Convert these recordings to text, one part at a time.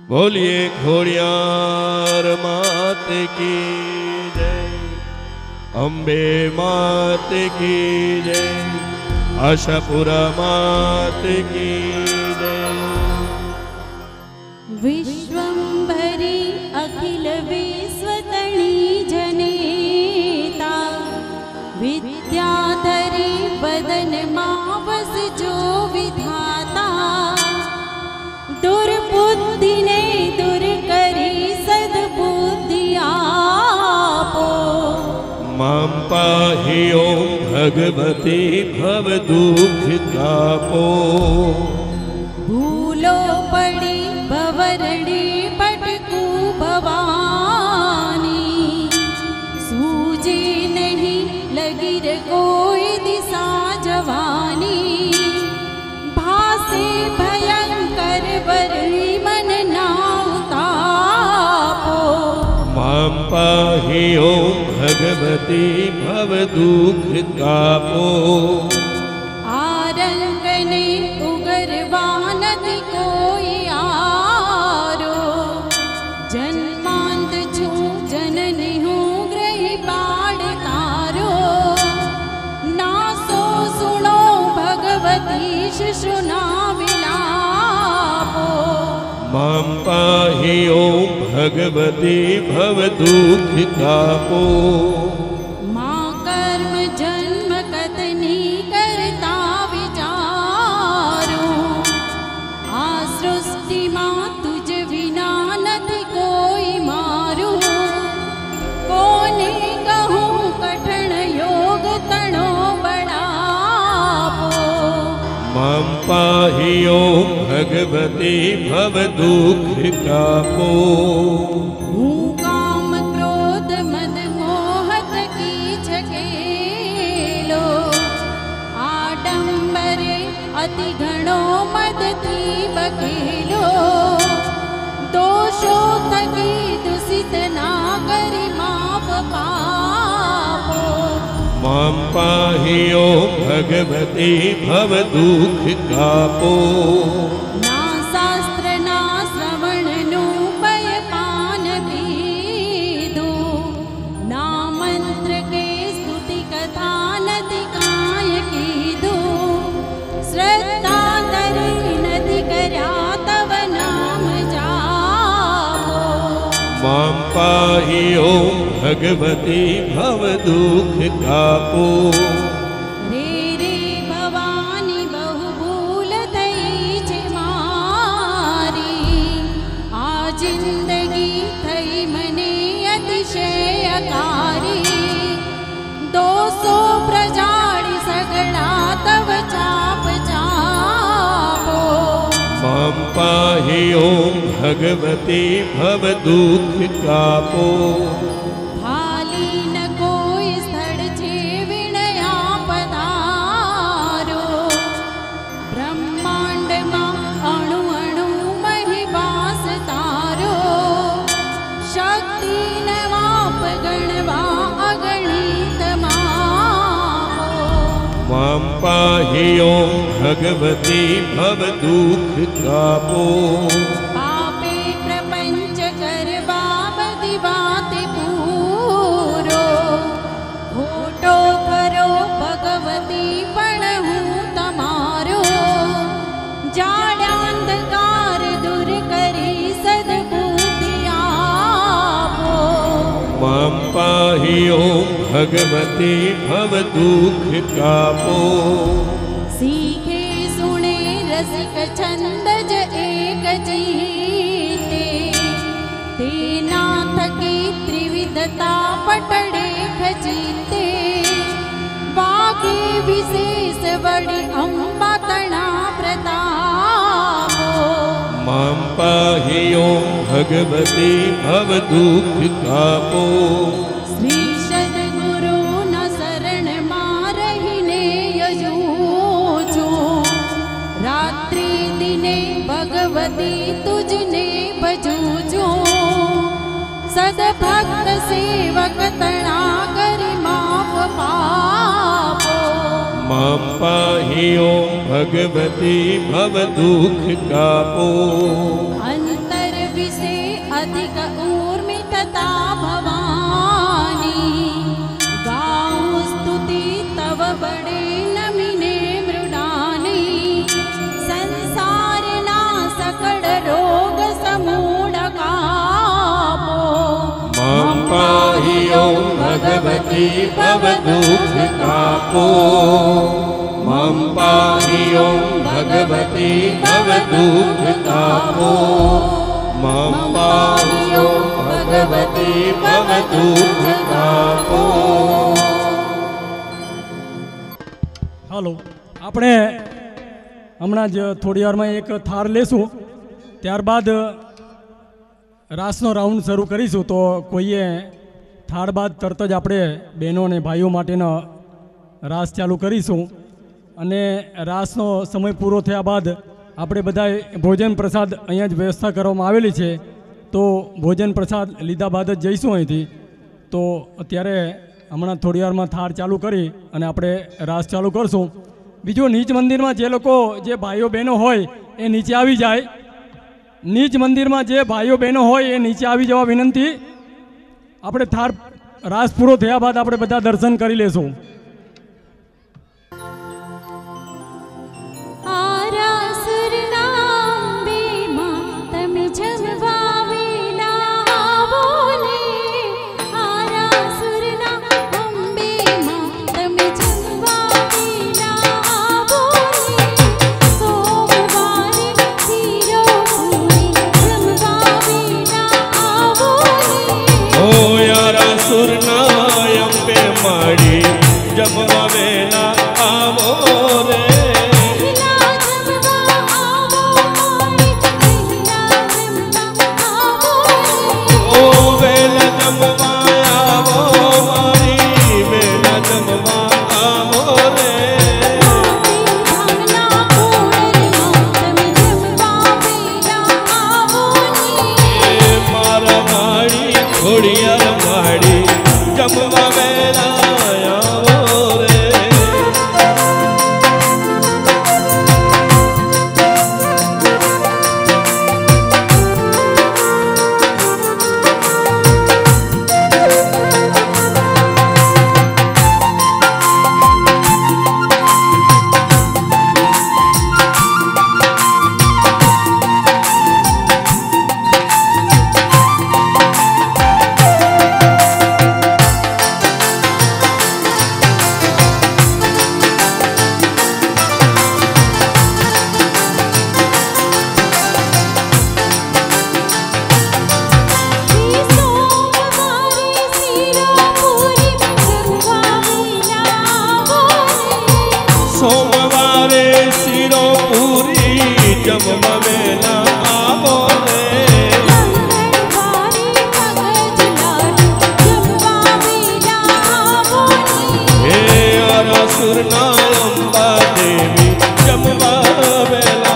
बोलिए घोड़ियार मात की जय, अम्बे मात की जय, आशापुरा मात की जय। विश्वंभरी अखिल विश्वतणी जनेता, विद्याधरी बदन मावस जो विधाता, दुर्बुद्धि ने दूर करी सद्बुद्धि आपो। मां पाहि ओं भगवती भव दुख तापो। भूलो पड़ी भवरड़ी पटकू भवानी, सूझे नहीं लगी रे कोई दिशा जवानी, भासे भयंकर बरली मन नाव तापो। मां पाहि ओं भगवती भव दुख तापो। आरंगने उगरवानति कोई आरो, जन्मांत छू जननी हूँ ग्रही बाढ़ तारो, नासो सुनो भगवती शिशुना विलापो। मां पाहि ओं भगवती भव दुख तापो। माँ कर्म जन्म कतनी करता विचारो, आ सृष्टि माँ तुझ विना नथी कोई मारो, कोने कहूँ कठिन योग तणो बढ़ापो। मां पाहि ओं भगवती भव दुख तापो। हूँ काम क्रोध मद मोहत की छकेलो, आडंबरे अति घणो मद थी बखेलो, दोषो थकी दूषित ना करी माफ पापो। मां पाहि ओं भगवती भव दुख तापो। ना शास्त्र ना श्रवण नु पय पान पीधो, ना मंत्र के स्तुति कथा नदि काय कीधो, श्रद्धा धरी नदि कर्या तव नाम जापो। मां पाहि ओं भगवती भव दुख तापो। रे रे भवानी बहु भूल थई छे मारी, आ जिंदगी थई मने अतिशयकारी, दोषो प्रजाड़ी सगड़ा तव चाप चापो। मां पाहि ओं भगवती भव दुख तापो। खाली न कोई स्थल छे विनया पधारो, ब्रह्मांड मां अणु अणु मही वास तारो, शक्ति न माप गणवा अगणित मापो। मां पाहि ओं भगवती भव दुख तापो। पापे प्रपंच करवा बधी वात पूरो, खोटो करो भगवती पण हूँ तमारो, जाड्यांधकार दूर करी सद्बुद्धि आपो। मां पाहि ओं भगवती भव दुख तापो। सीखे सुने रसिक छंद ज एक जीते, तेना थकी त्रिविधता पटड़े खजीते, वागे विशेष बड़ी अम्बा तणा प्रतापो। मां पाहि ओं भगवती भव दुख तापो। श्री सद्गुरु न शरण मारहिने यजूचो, रात्रि दिने भगवती तुझने भजूचो, सद्भक्त सेवक तणा करी माफ पापो। मां पाहि ओं भगवती भव दुख तापो। अंतर भगवती भवदुःख कापो मां पाहि ओं भगवती भवदुःख कापो मां पाहि ओं भगवती भवदुःख कापो। હાલો, આપણે હમણાં જ થોડી વારમાં એક થાર લેશું, ત્યારબાદ રાસનો રાઉન્ડ શરૂ કરીશું. તો કોઈએ થાળ બાદ તરત જ આપણે બહેનો અને ભાઈઓ માટેનો રાસ ચાલુ કરીશું. અને રાસનો સમય પૂરો થયા બાદ આપણે બધાએ ભોજન પ્રસાદ અહીંયા જ વ્યવસ્થા કરવામાં આવેલી છે. તો ભોજન પ્રસાદ લીધા બાદ જ જઈશું અહીંથી. તો અત્યારે હમણાં થોડી વારમાં થાળ ચાલુ કરી અને આપણે રાસ ચાલુ કરશું. બીજું, નીચ મંદિરમાં જે લોકો, જે ભાઈઓ બહેનો હોય એ નીચે આવી જાય. નીચ મંદિરમાં જે ભાઈઓ બહેનો હોય એ નીચે આવી જવા વિનંતી. આપણે થાળ રાસ પૂરો થયા બાદ આપણે બધા દર્શન કરી લેશું. जमवा वेला आवो रे, ओ वेला जमवा आवो मारी वेला जमवा आवो रे। मारा माड़ी घोड़िया माड़ी जमवा वेला जमवा वेला आवो रे, हे असुर ना अम्बा देवी जमवा वेला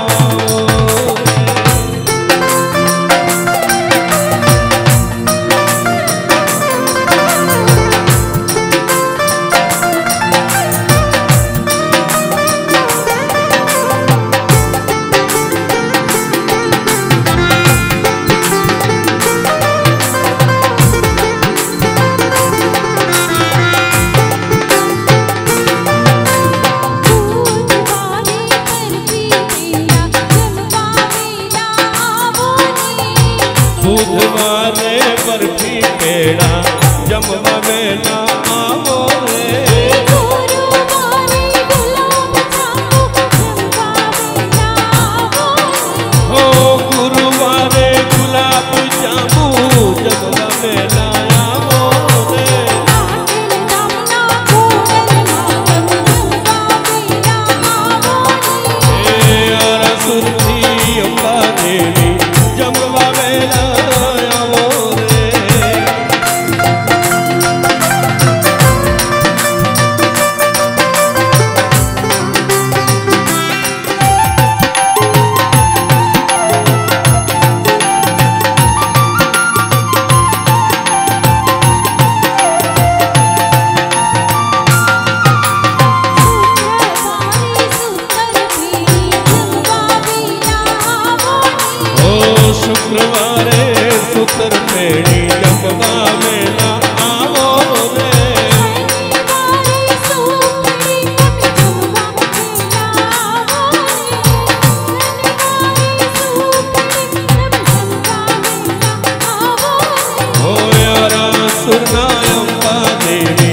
बुधवारे बर्फी पेड़ा जमवा वेला आवो रे, हो गुरुवारे गुलाब जामू जमवा वेला आवो रे। हे सुरती अम्बा देवी जमवा वेला शुक्रवारे सुतर पेड़ी जमवा वेला आवो रे, हो यारा सुरना अम्बा देवी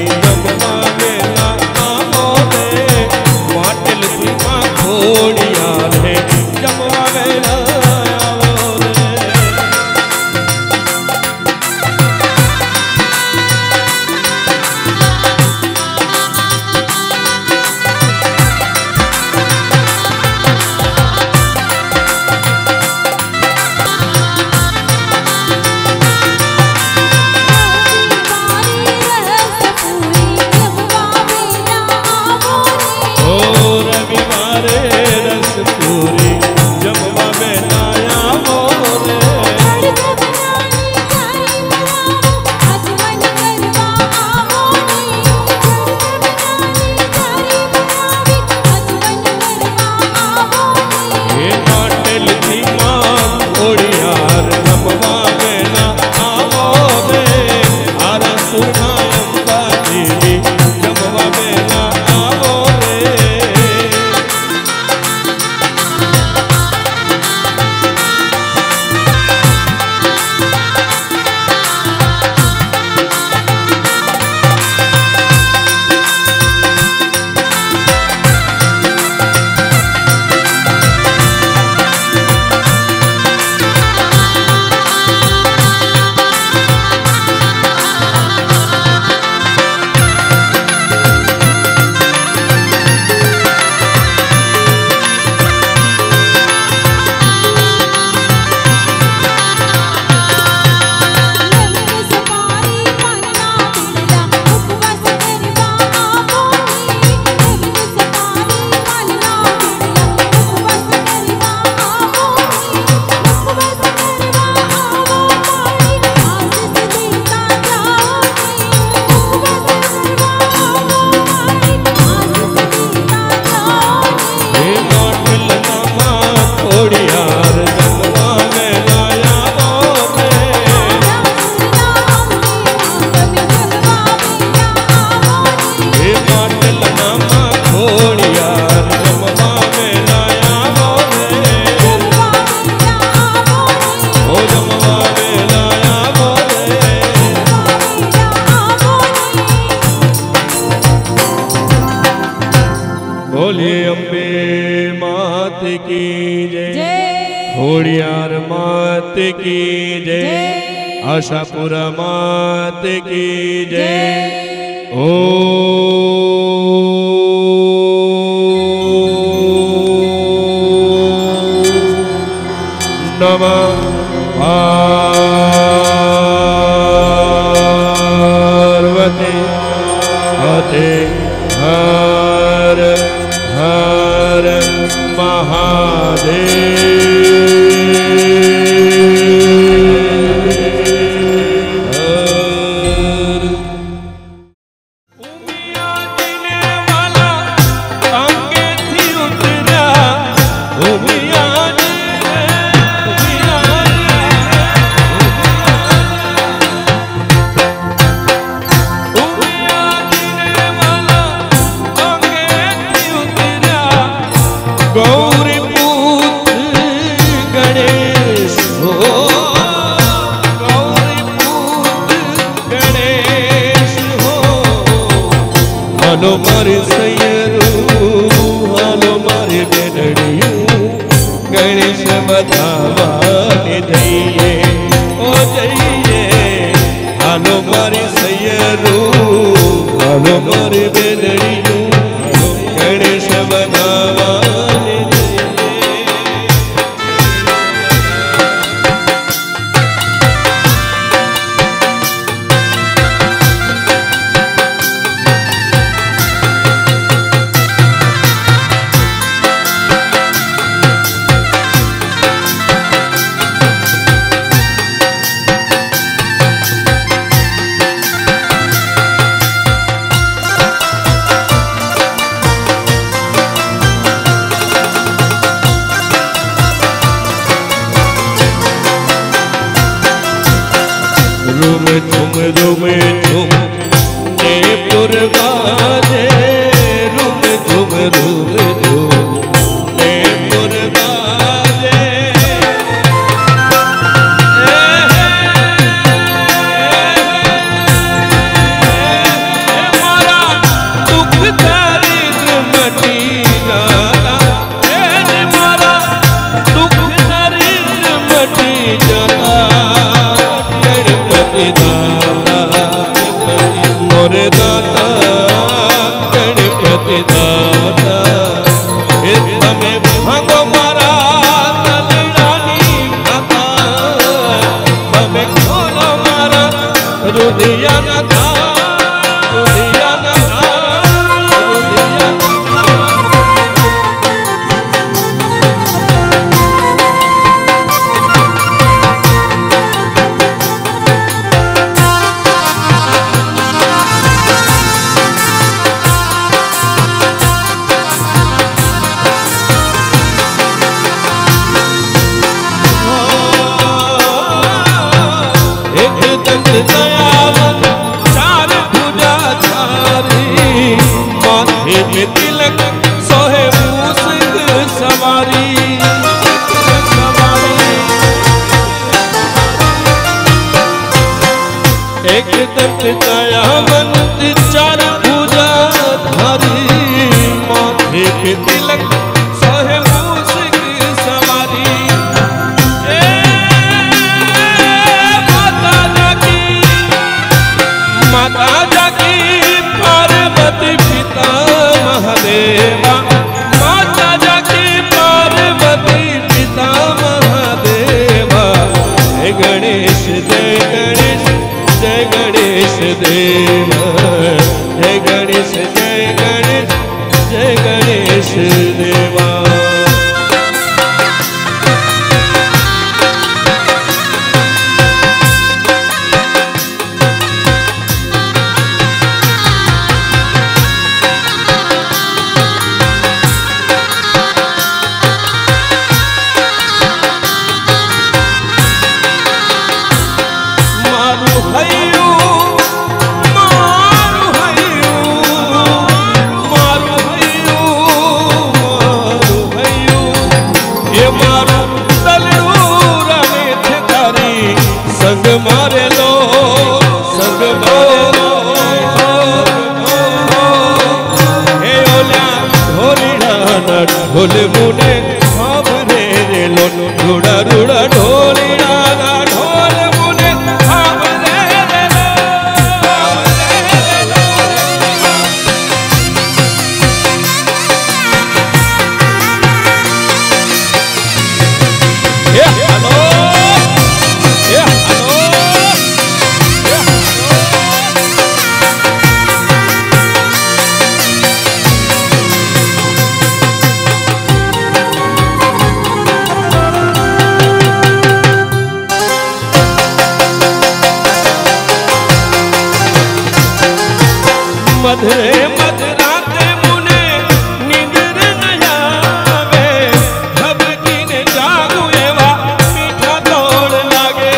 जय। जय खोड़ियार मात की जय। जय आशापुरा मात की जय। जय ओ नमः पार्वती हते हर हर महादेव। उमिया दिने वाला टांगे थी उतरा। उमिया गौरी पुत्र गणेश हो। गौरी पुत्र गणेश हो। हालो मारे सैयरू हालो मारे बेनड़ियों गणेश बतावाने जइए ओ जइए। हालो मारे सैयरू हालो मारे बेनड़ियों गणेश बतावाने रूम झुम ने पुरवाजे। रूम झुम ने पुरवाजे। मारा दुख दरिद्र मटी जाता। मारा दुख दरिद्र मटी जाता। मोरे दाता गणपति दाता। તમે ભાગો મારા તલડાની માતા। તમે ખોલો મારા રુધિયાના દ્વાર। રુધિયાના દ્વાર। રુધિયાના दयावन चार भुजा धारी। माथे में तिलक सोहे मूसक सवारी। एक दंत दयावन चार भुजा धारी। माथे में तिलक सोहे मूसक सवारी। माता जाकी पार्वती पिता महादेवा। माता जाकी पार्वती पिता महादेवा। जय गणेश जय गणेश जय गणेश देवा। जय गणेश जय गणेश जय गणेश देवा। मारे लो संग मारो। हे ओला ढोलीड़ा ढोल मुने सावरे। मधुरे मधराते मुने निंदर न आवे झबकीने जागू एवा मीठा तोड़ लागे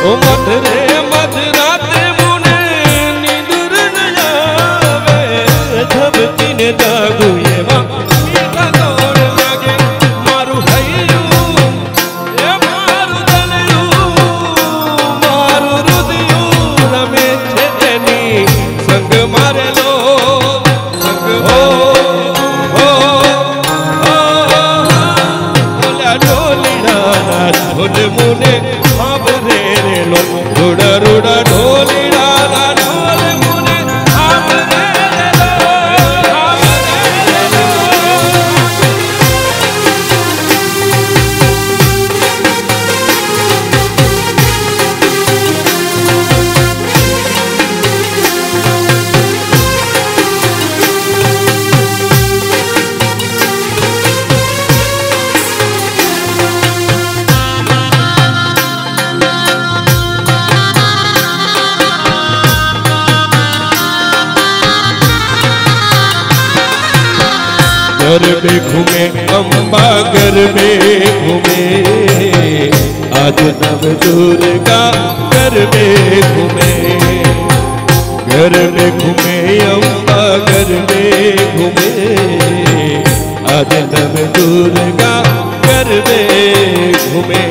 ओ मधुरे मधराते मुने निंदर न आवे झबकीने जागू एवा मीठा तोड़ लागे मारू हयू ए मारू दलयू मारू रुदयू रमे छे एनी संग मारेलो संग हो ओला ढोलीड़ा ढोल मुने आबरे रे लो रुड़ा रुड़ा ढोलीड़ा ढोल मुने आबरे रे लो घर में घूमे अम्बा घर में घूमे आज नव दुर्गा घर में घूमे अम्बा घर में घूमे आज नव दुर्गा घर में घूमे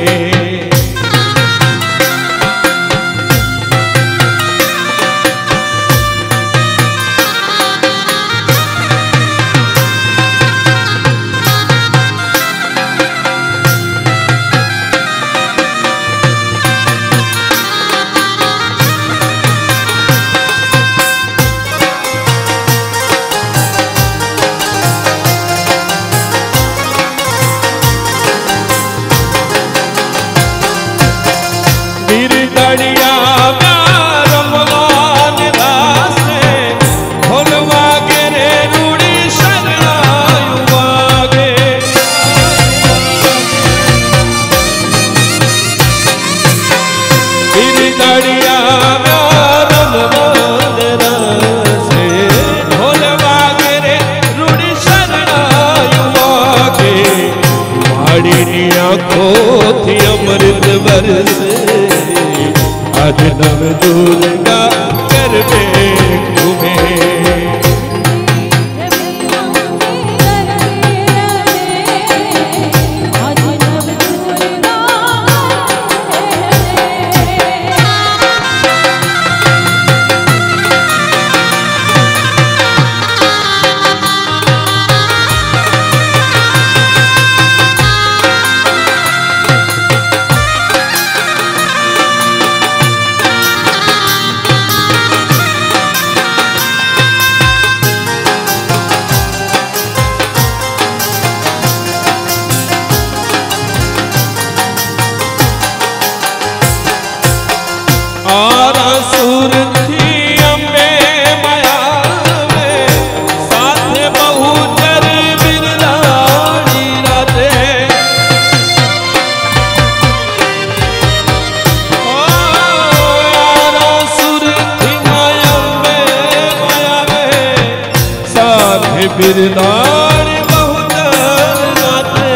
आँखों अमृत बरसे आज नव दुर्गा घर में घूमे बिरदार बहुतर नाते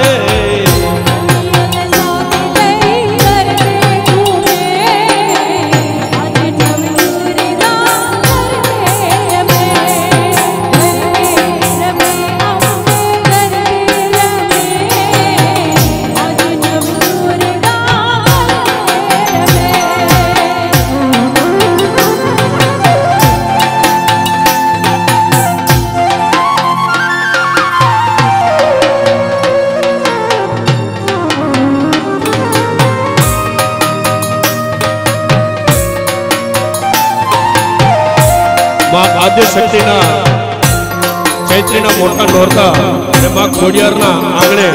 मां आद्य शक्तिना चैत्रीना मोटा नोरता અને માં ખોડિયારના આંગણે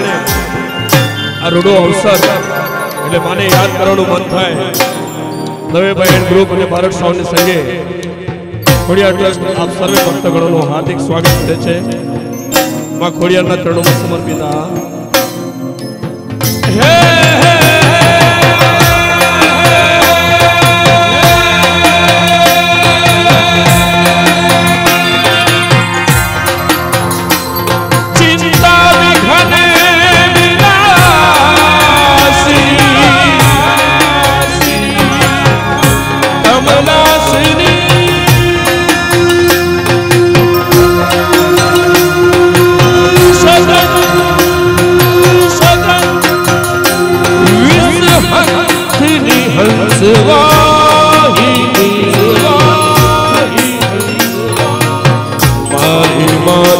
આ રૂડો અવસર એટલે માને યાદ કરવાનું મન થાય નવેભાઈ એન્ડ ગ્રુપ અને ભારત સાઉન્ડની સંગે ખોડિયાર ટ્રસ્ટ આપ સર્વે ભક્તગણોનું હાર્દિક સ્વાગત કરે છે માં ખોડિયારના ચરણોમાં સમર્પિત હે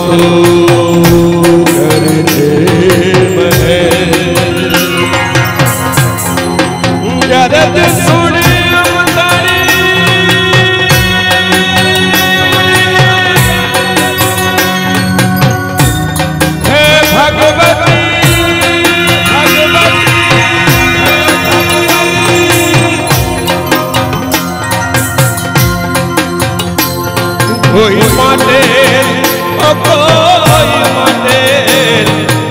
तू कर दे महल जरद सुन अवतारी हे भगवती कोई माटे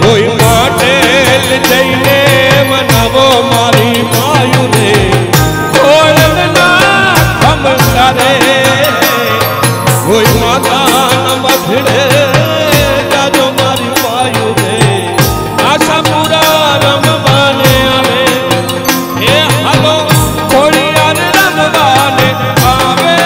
कोई माटे जैने मनावो मारी मायू ने खोलना हम करे कोई माता न मथड़े जाजो मारी मायू ने आशा पूरा रमवाने आवे ए हलो थोड़ी यार रमवाने आवे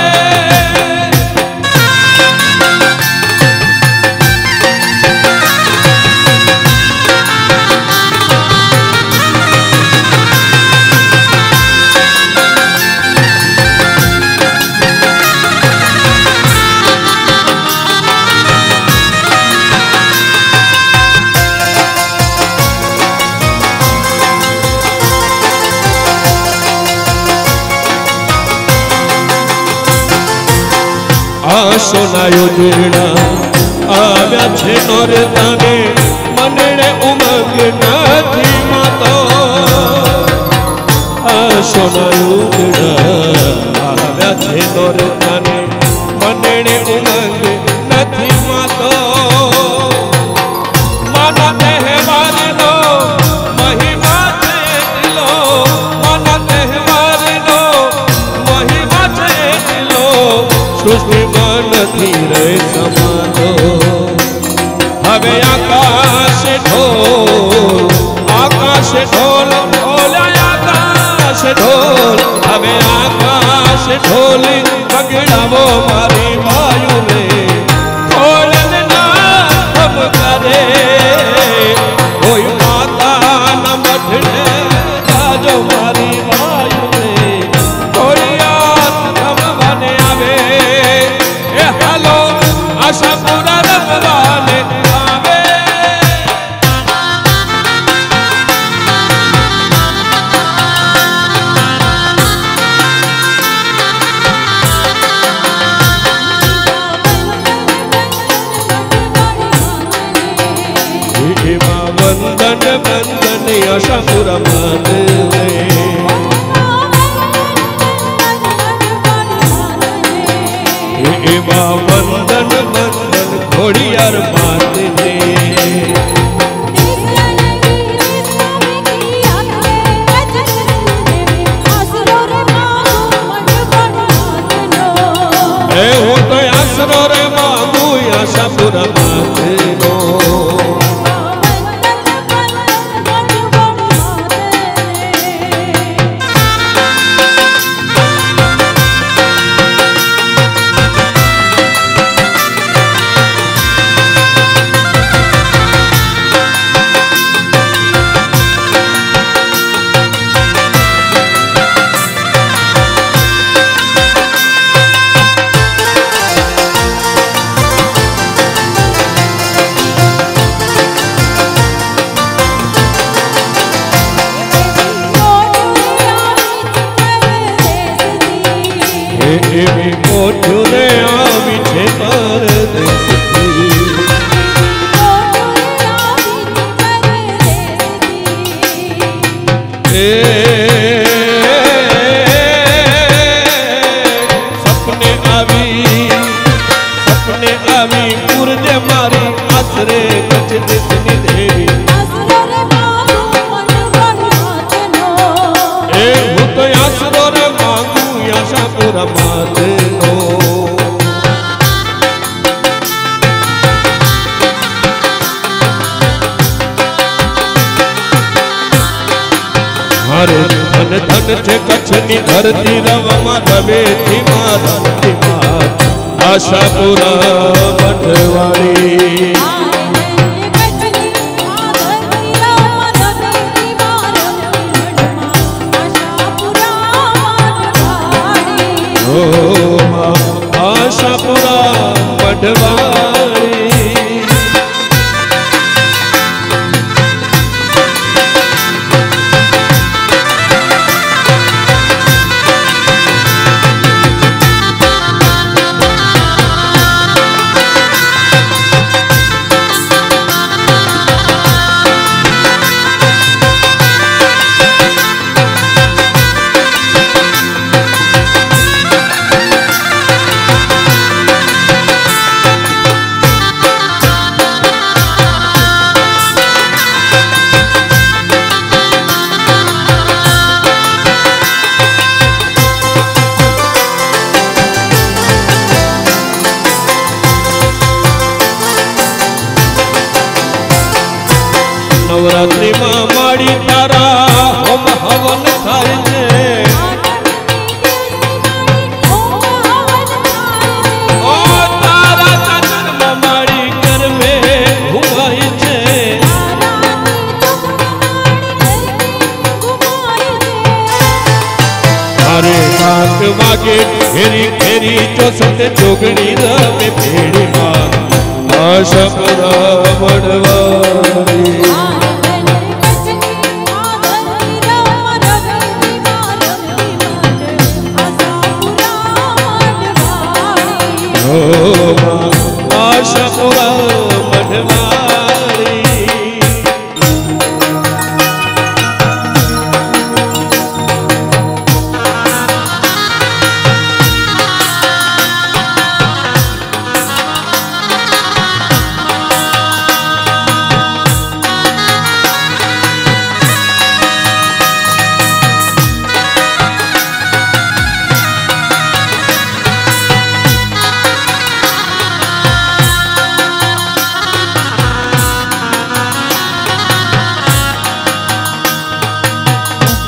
સોનાયો દીડા આવ્યા છે નોરતાને મને ઉમંગ નથી માતો આ સોનાયો દીડા આવ્યા છે નોરતાને મને ઉમંગ નથી માતો માના તહેવારનો મહિમા છે દિલો માના તહેવારનો મહિમા છે દિલો સૃષ્ટિ નથી રે સમાતો હવે આકાશ ઢોલ ઢોલ્યા આકાશ ઢોલ હવે આકાશ ઢોલી પગડાવો મારી વાયુને ખોલના હમ કરે કોઈ માતા ન મઠડે જાજો મારી વાયુને ખોડિયાર રમવાને આવે आशा पूरा रमवाने आवे वंदन वंदन आशा पूरा माने वंदन वंदन घोड़ियार माते हूँ तो आसरो रे मांगू आशा पूरा माते नो કોઠુરે આવી છે પરદેશથી સપને આવી પૂરજે મારી આશરે કચ્છ દેશની દેવી હું તો આશરો રે માંગુ આશા પૂરા માતે મારે ધન ધન છે કચ્છની ધરતી રવામાં રવેથી મારા આશા પૂરા મઠવાળી આશાપુરા મઢવાળી नवरात्रि में माड़ी तारा होम हवन थाय छे ओ तारा चंदन में माड़ी घर में घुमाई छे अरे सात वागे घेरी घेरी जो सत जोगणी रमे भेड़ी मां आशा वडवारी आशापुरा मढवारी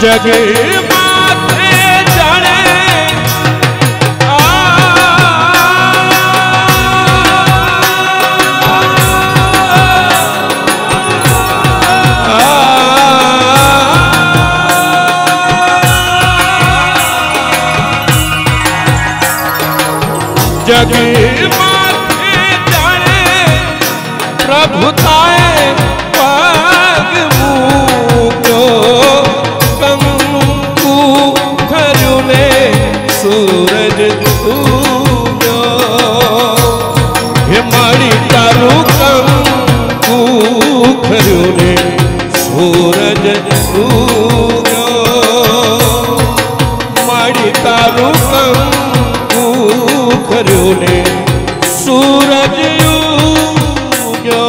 जग माथे जाने जग माथे जाने प्रभुताए पग मूक्यो सूरज उग्यो हे माड़ी तारू कंकु खर्यो ने सूरज उग्यो माड़ी तारू कंकु खर्यो ने सूरज उग्यो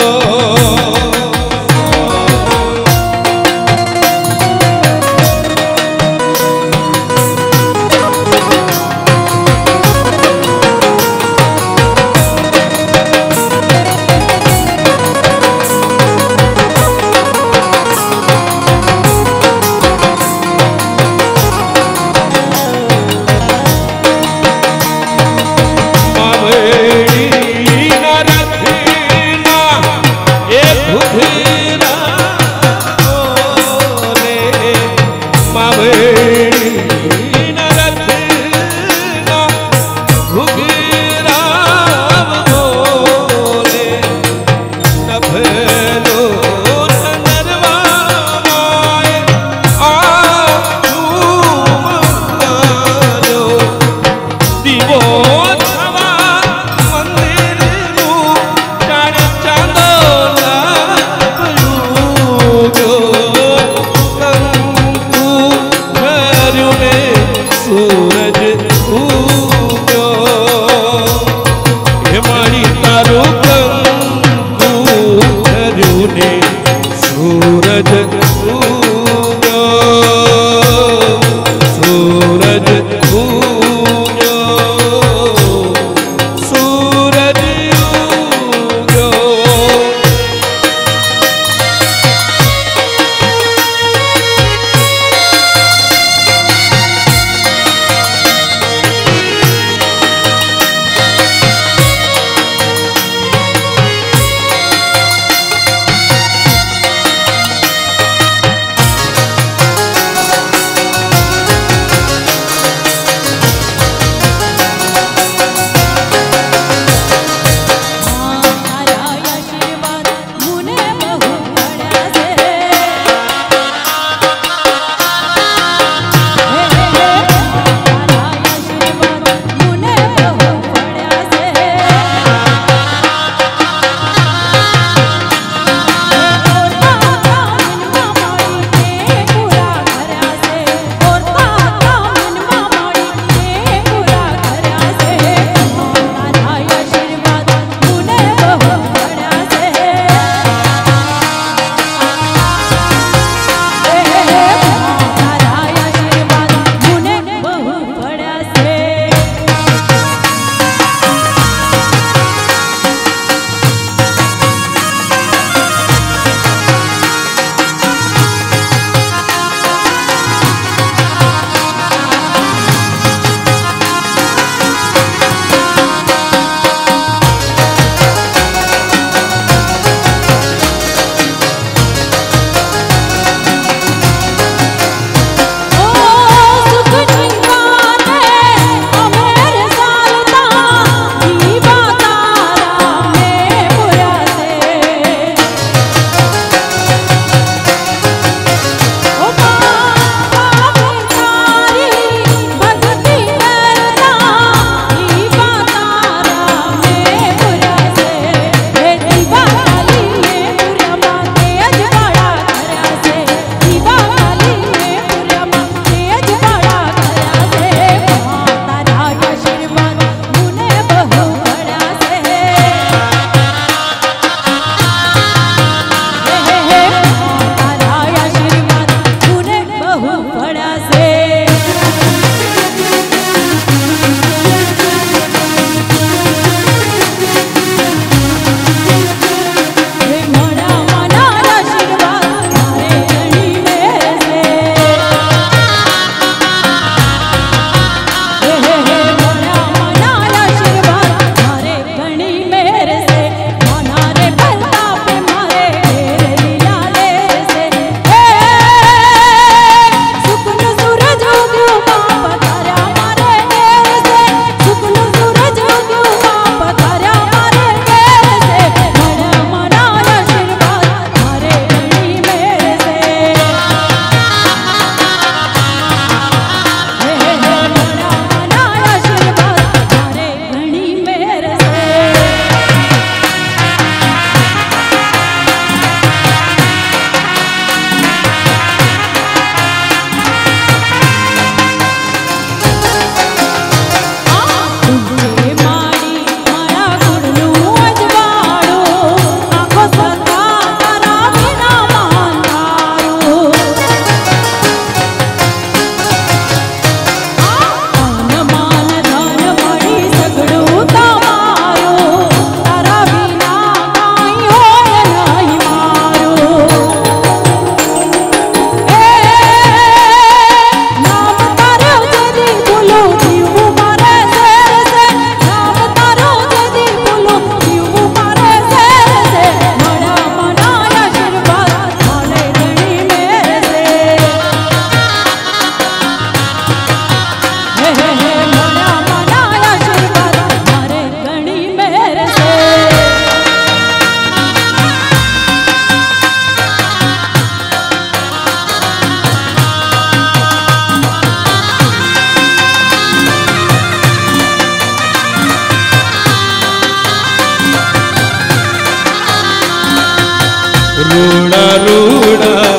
રૂડા રૂડા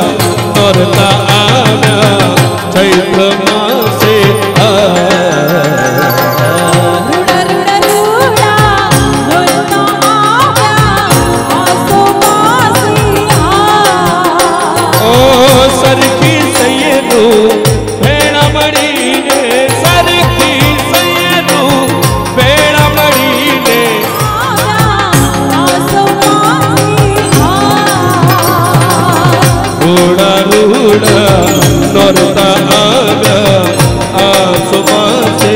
નોરતા આવ્યા ચૈત્ર માસે રૂડા રૂડા રૂડા નોરતા આવ્યા આસો પાસી ઓ સરખી સૈયનું ભેળા મળીને સરખી સૈયનું ભેળા મળીને આસો પાસી રૂડા રૂડા નોરતા આવ્યા આસમાસે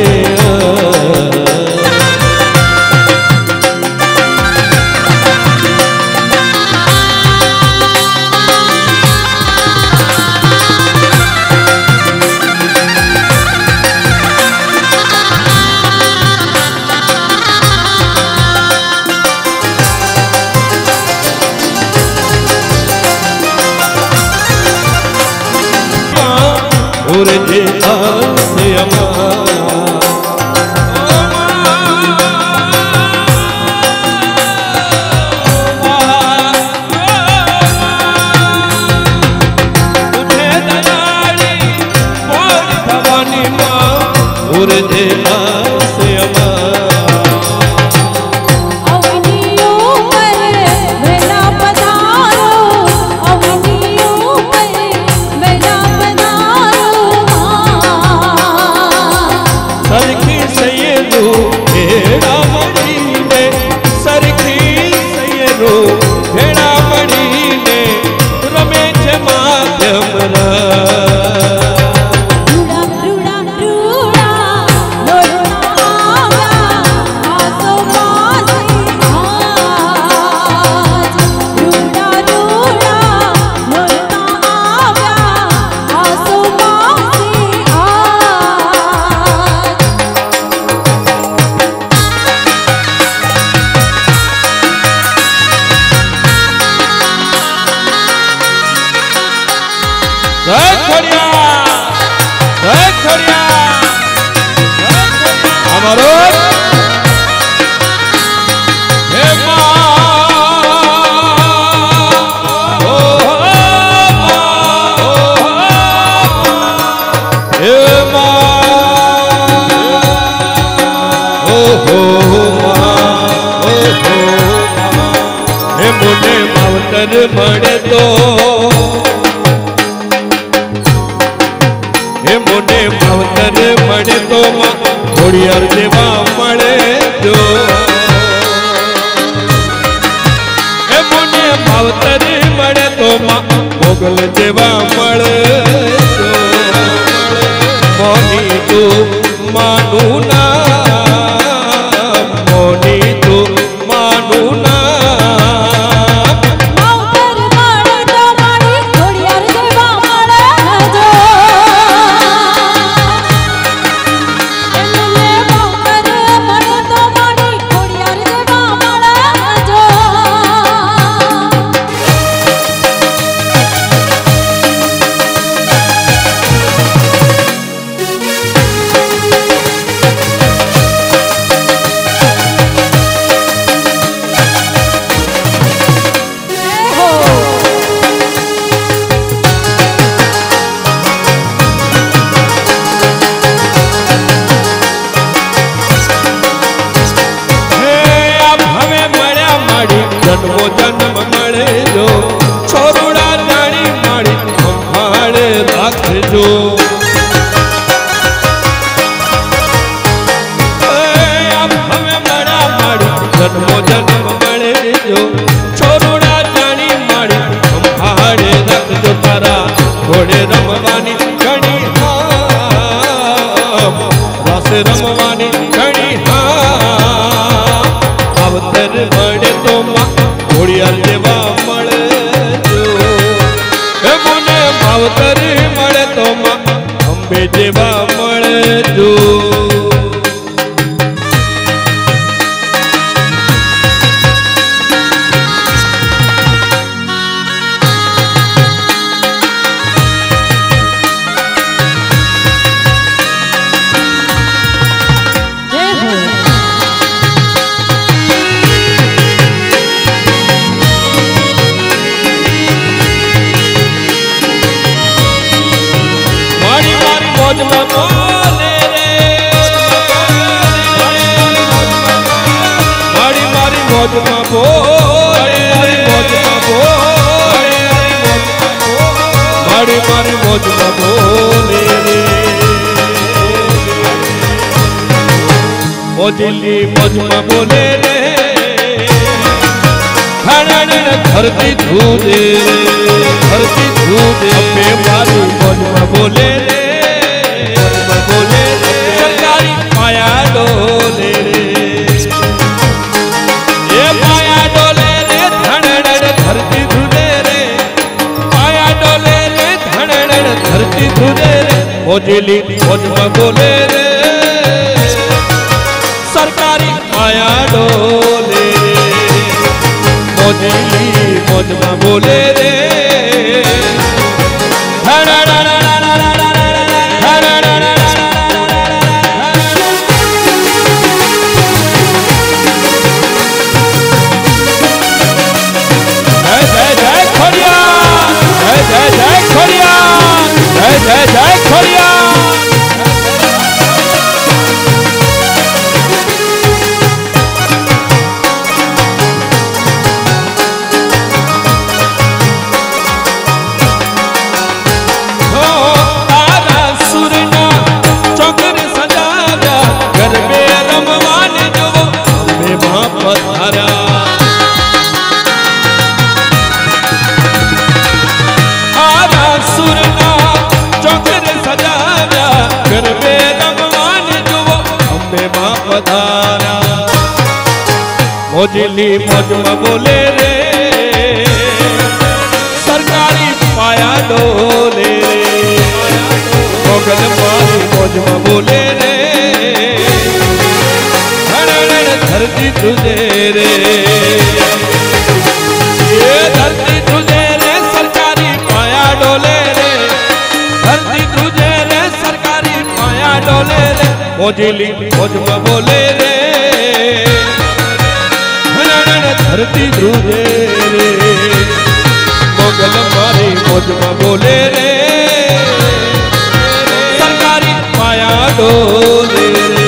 ઉરજે આસે ઉરજે આસે અવનીઓ પર વેલા પધારો અવનીઓ પર વેલા પધારો સરખી સૈયનું ભેળા મળીને સરખી સૈયનું ભેળા મળીને રમે છે માધ્યમ રૂડા રૂડા રૂડા નોરતા આવ્યા આસો પાસી રૂડા રૂડા નોરતા આવ્યા આસો પાસી જય ખોડિયાર જય ખોડિયાર અમારો હે મોને માવતર મળે તો હે મોને માવતર મળે તો માં ખોડિયાર જેવા મળે જો હે મોને માવતર મળે તો માં મોગલ જેવા મળે જો મોની તું માનું નામ મોની તું માનું નામ માવતર મળે તો મારી ખોડિયાર જેવા મળે જો એમને માવતર મળે તો મારી ખોડિયાર જેવા મળે જો જન્મો જન્મ મળે જો છોરુડા જાણી માડી સંભાળે રાખજો હવે મળ્યા માડી જન્મો જન્મ મળે જો છોરુડા જાણી માડી સંભાળે રાખજો તારા ઘોડે રમવાની ઘણી રાસ રમવાની ઘણી માવતર મળે તો માં ખોડિયાર જેવા મળે જો હે મને માવતર મળે તો માં અંબે જેવા મળે જો મારી મોજમાં બોલે રે મોજલી મોજમાં બોલે રે ધરતી ધૂજે ધરતી ધૂજે બે મારી મોજમાં બોલે રે મોજમાં બોલે રે સરકારી પાયા ડોલે રે એ પાયા ડોલે રે ધણડ ધરતી ધૂજે રે પાયા ડોલે રે ધણડ ધરતી ધૂજે રે મોજલી મોજમાં બોલે રે સરકારી પાયા ડોલે મોજલી મોજમાં બોલે રે મોજલી મોજમાં બોલે રે સરકારી પાયા ડોલે રે મોગલ મારી મોજમાં બોલે રે ધરતી તુજે રે એ ધરતી તુજે રે સરકારી પાયા ડોલે રે ધરતી તુજે રે સરકારી પાયા ડોલે રે મોજલી મોજમાં બોલે રે ધરતી ધ્રુજે રે મોગલ મારી મોજમાં બોલે રે સરકારી પાયા ડોલે રે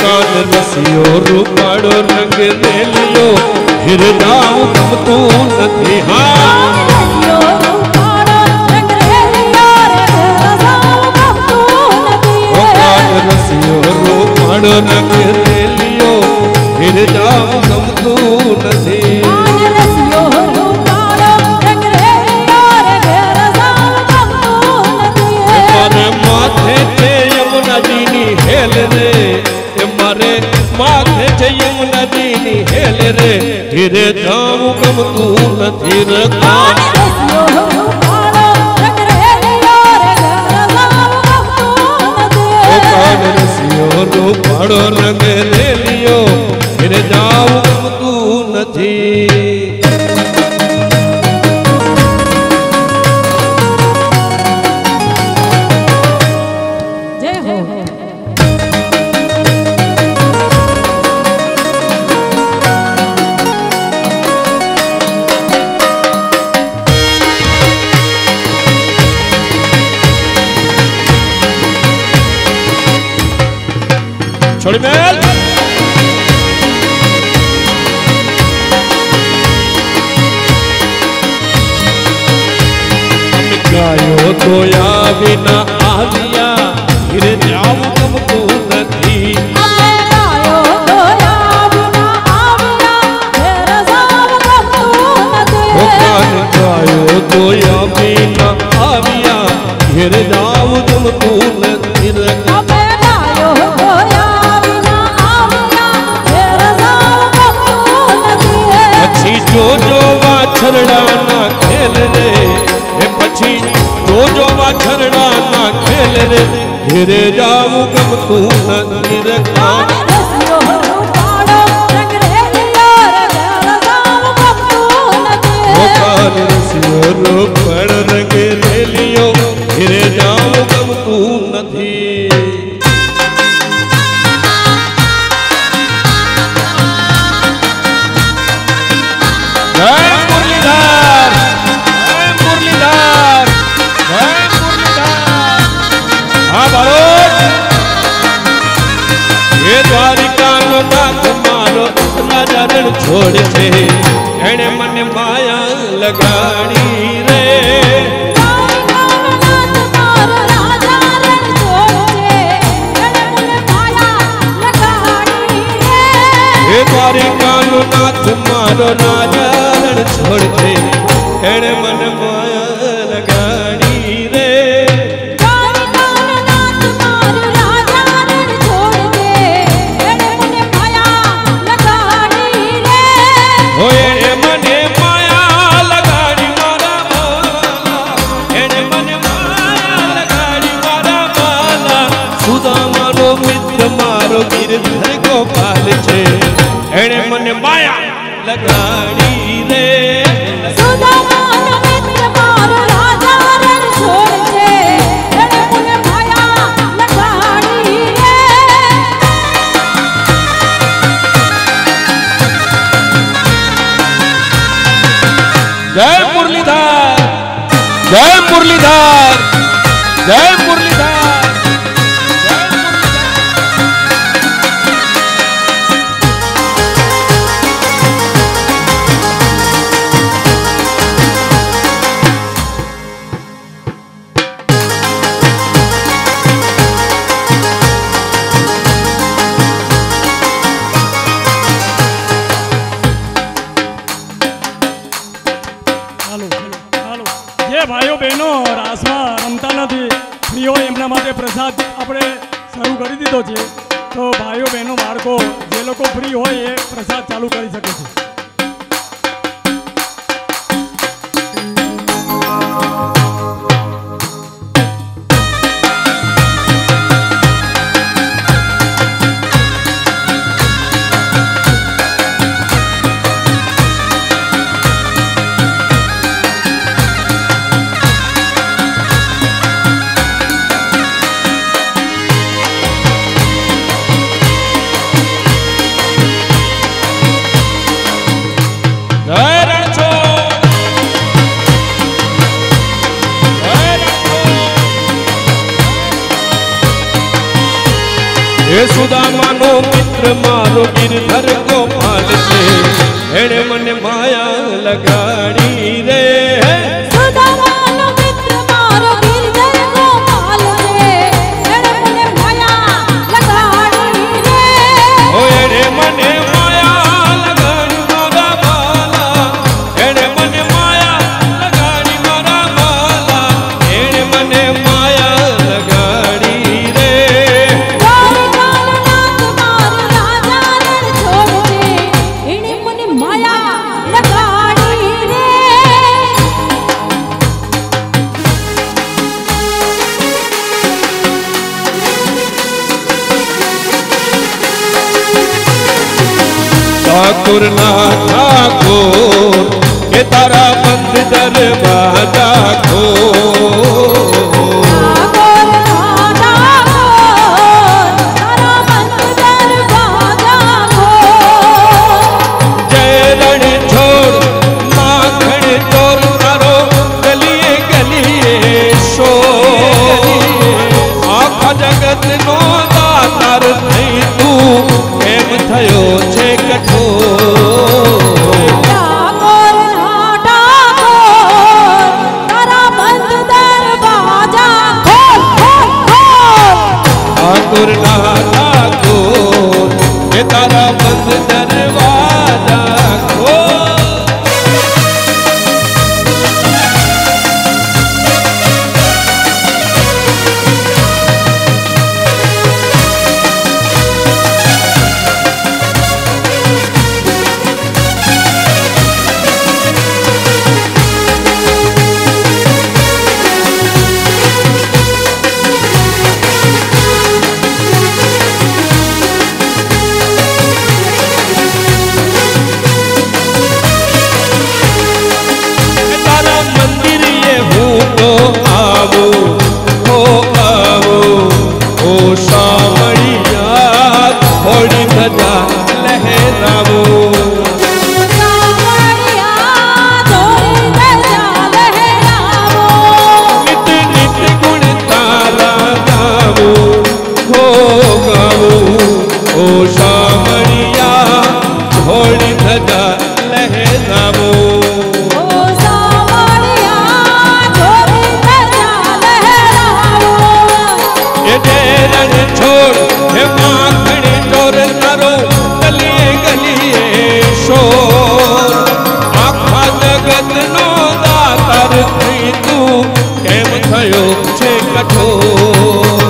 કાન રસિયો રૂપાળો રંગ રેલિયો હિરડાઉ ગમતું નથી હા કાન રસિયો રૂપાળો રંગ રેલિયો હિરડાઉ ગમતું નથી મારે માથે છે યમુનાજીની હેલ રે મારે માથે છે યમુનાજીની હેલ રે ધીરે જાઉં ગમતું નથી રે કાન રસિયો રૂપાળો રંગ રેલિયો ધીરે જાઉં ગમતું નથી छोड़ी मेल गायो धोया बिना आविया हीरे जाऊं गमતું નથી ગાયો ધોયા बिना आविया हीरे जाऊं गमતું નથી જો જો વાછરડાના મેલ રે એ પછી જોજો વાછરડા ના ખેલ રે ઘેરે જાવું ગમતું નથી રે કાન રસિયો રૂપાળો રંગ રેલિયો રગડસાવ ગમતું નથી કાન રસિયો રૂપણ રંગ રેલિયો ઘેરે જાવું ગમતું નથી જય મુરલીધર જય મુરલીધર જય મુરલીધર હા બાળક એ દ્વારિકાનો નાથ મારો રાજા રણ છોડ છે એણે મને માયા લગાડી રે દ્વારિકાનો નાથ મારો રાજા રણ છોડ છે એણે મને માયા લગાડી રે મારો ગિરધર ગોપાલ છે એણે મને માયા લગાડી રે સુદામાનો મિત્ર મારો રાજા રણ છોડ છે એણે મને માયા લગાડી રે જય મુરલીધર જય મુરલીધર જય મુરલીધર જે ભાઈઓ બહેનો રાસમાં રમતા નથી ફ્રી હોય એમના માટે પ્રસાદ આપણે શરૂ કરી દીધો છે તો ભાઈઓ બહેનો બાળકો જે લોકો ફ્રી હોય એ પ્રસાદ ચાલુ કરી શકે છે સુદામાનો મિત્ર મારો ગિરધર ગોપાલ છે એણે મને માયા લગાડી રે સુદામાનો મિત્ર મારો ગિરધર ગોપાલ છે એણે મને માયા લગાડી રે ઓ એણે મને માયા લગાડી મારા બાલા એણે મને માયા લગાડી મારા બાલા એણે મને માયા લગાડી રે ઠાकुर ના ઠાकुर કે તારા બંધ દરવાજા ખોલ જય રણ છોડ માખણ ચોર તારો ગલીએ ગલીએ શોર આખા જગત નો દાતાર થઈ તું એમ થયો છે કઠોર ઠાકોર તારા બંધ દરવાજા ધજા લહેરાવો ઓ સાવળિયા છોરી ધજા લહેરાવો એ ડેરણ છોડ હે માખણી ચોર તારો ગલીએ ગલીએ શોર આખા જગતનો દાતાર થઈ તું કેમ થયો છે કઠોર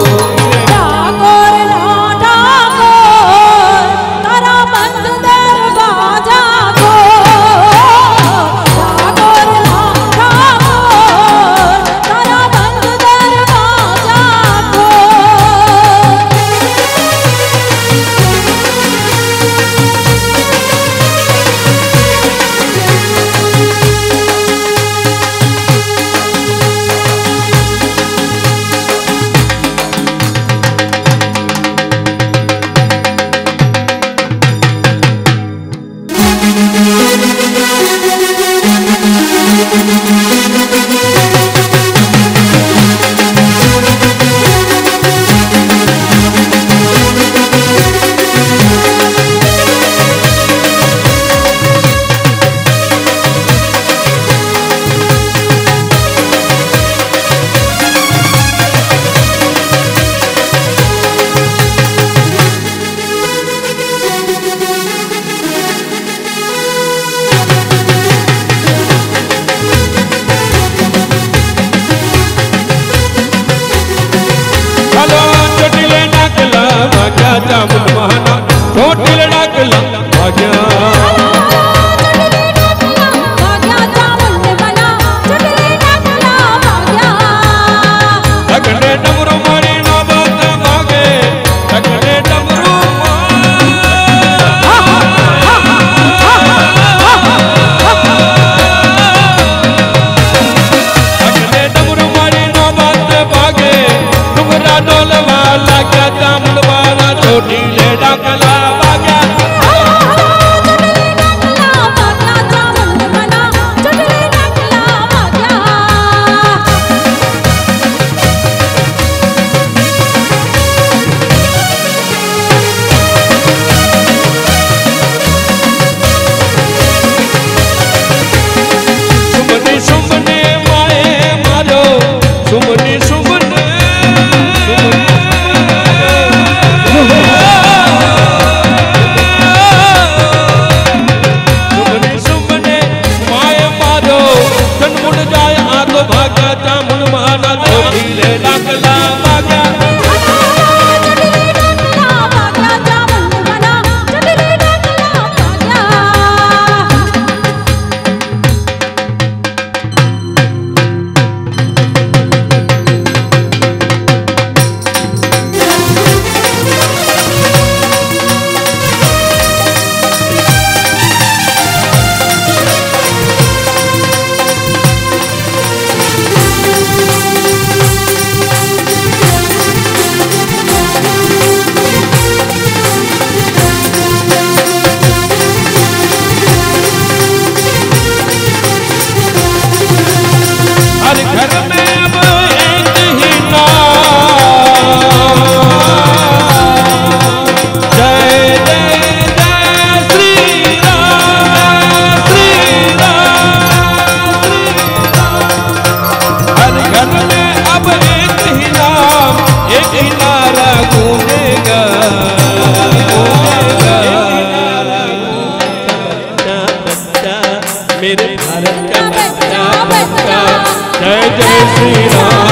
मेरे भारत का बच्चा बच्चा जय जय श्री राम।